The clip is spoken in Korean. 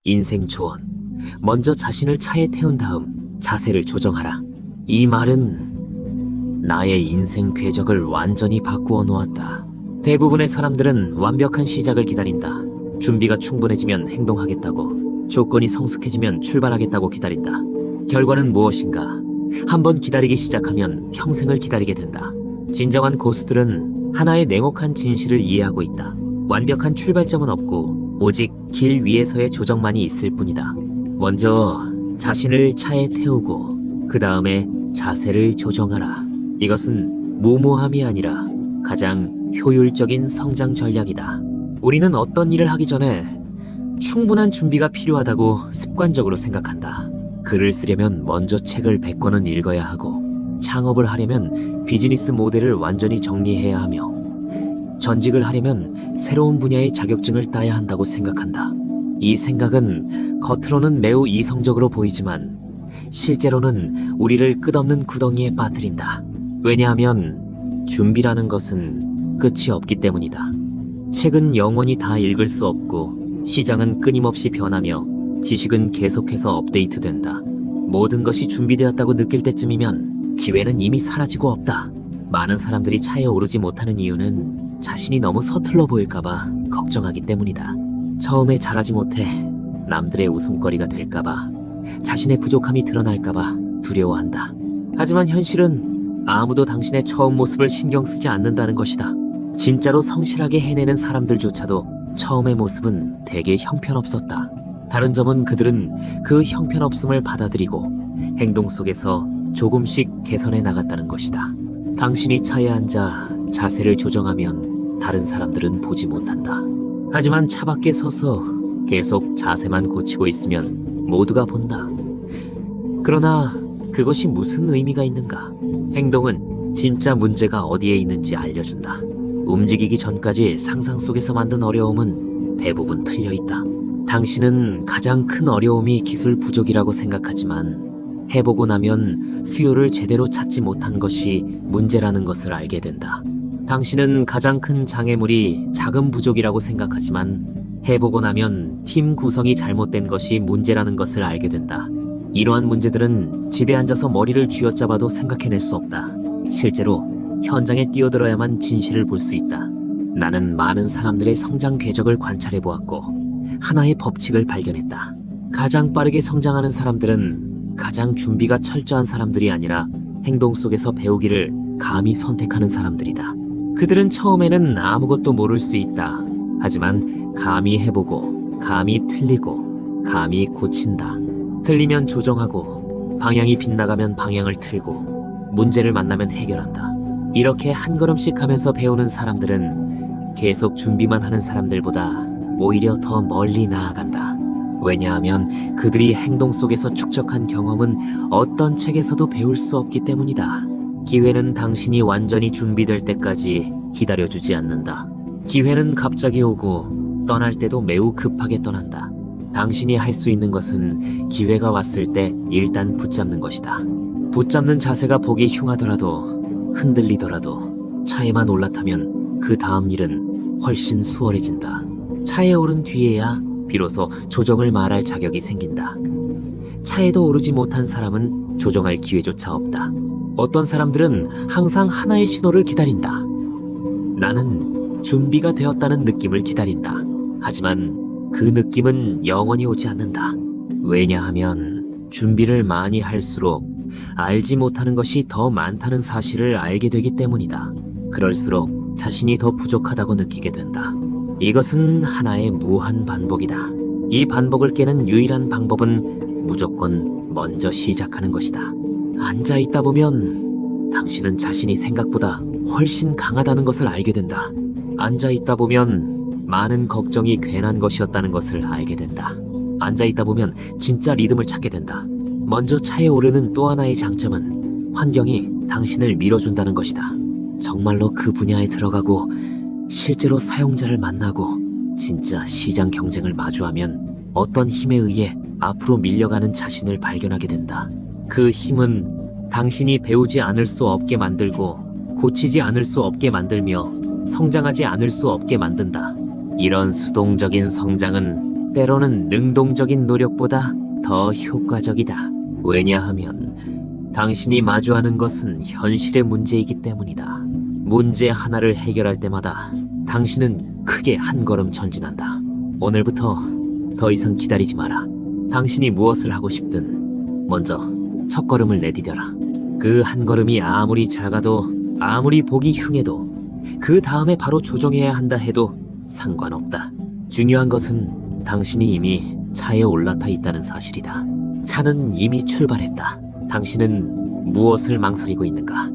인생 조언. 먼저 자신을 차에 태운 다음 자세를 조정하라. 이 말은 나의 인생 궤적을 완전히 바꾸어 놓았다. 대부분의 사람들은 완벽한 시작을 기다린다. 준비가 충분해지면 행동하겠다고, 조건이 성숙해지면 출발하겠다고 기다린다. 결과는 무엇인가? 한번 기다리기 시작하면 평생을 기다리게 된다. 진정한 고수들은 하나의 냉혹한 진실을 이해하고 있다. 완벽한 출발점은 없고 오직 길 위에서의 조정만이 있을 뿐이다. 먼저 자신을 차에 태우고 그 다음에 자세를 조정하라. 이것은 무모함이 아니라 가장 효율적인 성장 전략이다. 우리는 어떤 일을 하기 전에 충분한 준비가 필요하다고 습관적으로 생각한다. 글을 쓰려면 먼저 책을 100권은 읽어야 하고, 창업을 하려면 비즈니스 모델을 완전히 정리해야 하며, 전직을 하려면 새로운 분야의 자격증을 따야 한다고 생각한다. 이 생각은 겉으로는 매우 이성적으로 보이지만 실제로는 우리를 끝없는 구덩이에 빠뜨린다. 왜냐하면 준비라는 것은 끝이 없기 때문이다. 책은 영원히 다 읽을 수 없고 시장은 끊임없이 변하며 지식은 계속해서 업데이트된다. 모든 것이 준비되었다고 느낄 때쯤이면 기회는 이미 사라지고 없다. 많은 사람들이 차에 오르지 못하는 이유는 자신이 너무 서툴러 보일까봐 걱정하기 때문이다. 처음에 잘하지 못해 남들의 웃음거리가 될까봐, 자신의 부족함이 드러날까봐 두려워한다. 하지만 현실은 아무도 당신의 처음 모습을 신경 쓰지 않는다는 것이다. 진짜로 성실하게 해내는 사람들조차도 처음의 모습은 되게 형편없었다. 다른 점은 그들은 그 형편없음을 받아들이고 행동 속에서 조금씩 개선해 나갔다는 것이다. 당신이 차에 앉아 자세를 조정하면 다른 사람들은 보지 못한다. 하지만 차 밖에 서서 계속 자세만 고치고 있으면 모두가 본다. 그러나 그것이 무슨 의미가 있는가? 행동은 진짜 문제가 어디에 있는지 알려준다. 움직이기 전까지 상상 속에서 만든 어려움은 대부분 틀려 있다. 당신은 가장 큰 어려움이 기술 부족이라고 생각하지만 해보고 나면 수요를 제대로 찾지 못한 것이 문제라는 것을 알게 된다. 당신은 가장 큰 장애물이 자금 부족이라고 생각하지만 해보고 나면 팀 구성이 잘못된 것이 문제라는 것을 알게 된다. 이러한 문제들은 집에 앉아서 머리를 쥐어짜봐도 생각해낼 수 없다. 실제로 현장에 뛰어들어야만 진실을 볼 수 있다. 나는 많은 사람들의 성장 궤적을 관찰해보았고 하나의 법칙을 발견했다. 가장 빠르게 성장하는 사람들은 가장 준비가 철저한 사람들이 아니라 행동 속에서 배우기를 감히 선택하는 사람들이다. 그들은 처음에는 아무것도 모를 수 있다. 하지만 감히 해보고, 감히 틀리고, 감히 고친다. 틀리면 조정하고, 방향이 빗나가면 방향을 틀고, 문제를 만나면 해결한다. 이렇게 한 걸음씩 하면서 배우는 사람들은 계속 준비만 하는 사람들보다 오히려 더 멀리 나아간다. 왜냐하면 그들이 행동 속에서 축적한 경험은 어떤 책에서도 배울 수 없기 때문이다. 기회는 당신이 완전히 준비될 때까지 기다려주지 않는다. 기회는 갑자기 오고 떠날 때도 매우 급하게 떠난다. 당신이 할 수 있는 것은 기회가 왔을 때 일단 붙잡는 것이다. 붙잡는 자세가 보기 흉하더라도, 흔들리더라도 차에만 올라타면 그 다음 일은 훨씬 수월해진다. 차에 오른 뒤에야 비로소 조정을 말할 자격이 생긴다. 차에도 오르지 못한 사람은 조정할 기회조차 없다. 어떤 사람들은 항상 하나의 신호를 기다린다. 나는 준비가 되었다는 느낌을 기다린다. 하지만 그 느낌은 영원히 오지 않는다. 왜냐하면 준비를 많이 할수록 알지 못하는 것이 더 많다는 사실을 알게 되기 때문이다. 그럴수록 자신이 더 부족하다고 느끼게 된다. 이것은 하나의 무한 반복이다. 이 반복을 깨는 유일한 방법은 무조건 먼저 시작하는 것이다. 앉아 있다 보면 당신은 자신이 생각보다 훨씬 강하다는 것을 알게 된다. 앉아 있다 보면 많은 걱정이 괜한 것이었다는 것을 알게 된다. 앉아 있다 보면 진짜 리듬을 찾게 된다. 먼저 차에 오르는 또 하나의 장점은 환경이 당신을 밀어준다는 것이다. 정말로 그 분야에 들어가고 실제로 사용자를 만나고 진짜 시장 경쟁을 마주하면 어떤 힘에 의해 앞으로 밀려가는 자신을 발견하게 된다. 그 힘은 당신이 배우지 않을 수 없게 만들고 고치지 않을 수 없게 만들며 성장하지 않을 수 없게 만든다. 이런 수동적인 성장은 때로는 능동적인 노력보다 더 효과적이다. 왜냐하면 당신이 마주하는 것은 현실의 문제이기 때문이다. 문제 하나를 해결할 때마다 당신은 크게 한 걸음 전진한다. 오늘부터 더 이상 기다리지 마라. 당신이 무엇을 하고 싶든 먼저 첫 걸음을 내디뎌라. 그 한 걸음이 아무리 작아도 아무리 보기 흉해도 그 다음에 바로 조정해야 한다 해도 상관없다. 중요한 것은 당신이 이미 차에 올라타 있다는 사실이다. 차는 이미 출발했다. 당신은 무엇을 망설이고 있는가?